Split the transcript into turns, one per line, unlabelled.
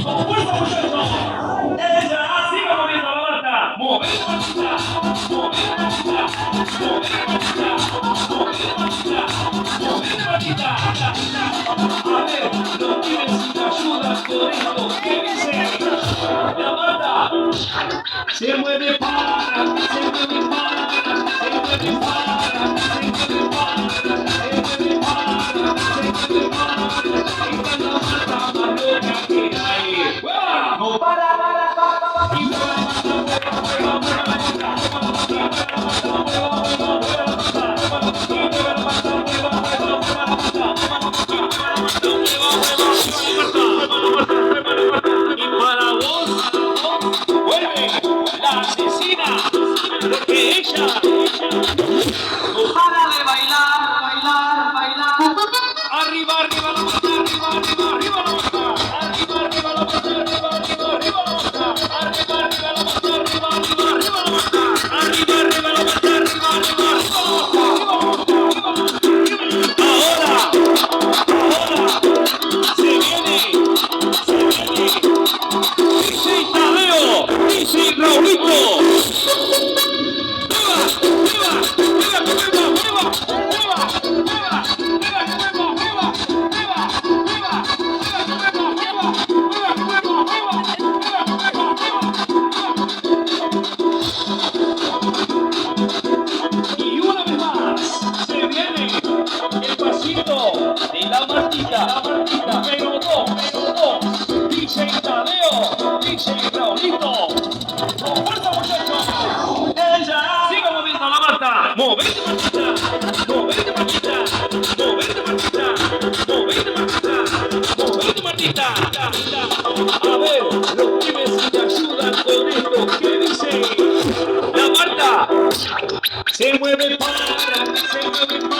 Con fuerza, muchachos. Ella, siga moviendo la bata. Mover, Martita. Mover, Martita. Mover, Martita. Mover, Martita. Mover, Martita. A ver, los pibes sin ayuda con esto. ¿Qué dicen? La bata se mueve para, se mueve para, se mueve para, se mueve para, se mueve para, se mueve para. Esta es la bata más loca que hay. ¡Vamos! Y mueve la bata, mueve la bata, mueve la bata, mueve la bata, mueve la porque ella no para de bailar, bailar, bailar. Arriba, arriba la bata, arriba, arriba, arriba la bata. Arriba, arriba la bata, arriba, arriba, arriba la bata. Arriba, arriba la bata, arriba, arriba, arriba la bata. Arriba, arriba la bata, arriba, arriba, arriba la bata. Ahora, se viene. DJ Tadeo, DJ Raulito. Y una vez más, se viene el pasito de la Martita, pero dos, DJ Tadeo, DJ Raulito, con fuerza muchachos, ella, siga moviendo la bata, movete Martita, movete Martita, movete Martita, movete Martita, movete Martita, a ver, los pibes si te ayudan con esto, ¿qué dicen? La Marta se mueve para, se mueve para.